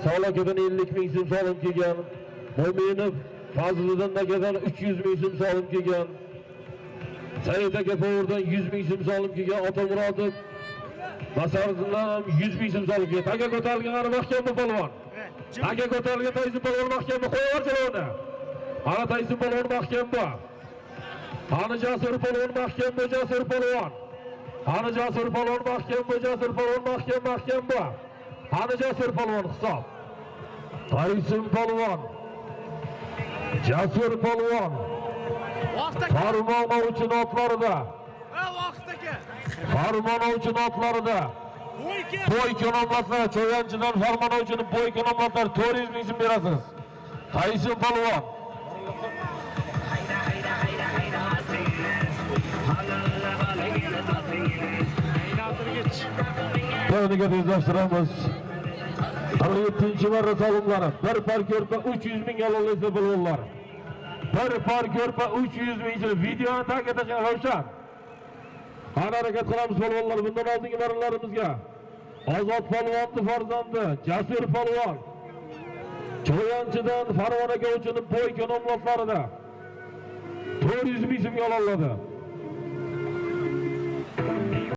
Sağlakidan 50 ming so'm solim kelgan. Mo'minov Fazliddin akadan 300 ming so'm solim kelgan. Said aka Powerdan 100 ming so'm solim kelgan. Otamurodov Masardan 100 ming so'm solim kelgan. Taga ko'tarilgan qani mahkam bu polvon. Taga ko'tarilgan Tayson polvon mahkam bu. Qo'yar jilovni. Ana Tayson polvon mahkam bu. Ana Jasur polvon mahkam bu, Jasur polvon. Ana Jasur polvon mahkam bu, Jasur polvon mahkam bu. Ana Jasur polvon hisob. Tayson polvon. Jasur polvon. Farmon uchun otlarida. Vaqt aka. Farmon uchun otlarida. Bo'y ko'nomlatlar, cho'yanchidan farmon uchun bo'y ko'nomlatlar 400 ming so'm berasiz. Tayson polvon. To'yniga tezlashtiramiz. 17-marra solimlari. Bir par ko'rpa 300 ming ololasa polvonlar. Bir par ko'rpa 300 ming so'm. Videoni ta'kidlashgan Ravshan. Qani harakat qilamiz polvonlar. Bundan oldingi marralarimizga Ozod polvonni farzandi Jasur polvon. Cho'yanchidan Farg'onaga uchun bo'y ko'nomlatlarida 400 ming so'mga ololadi.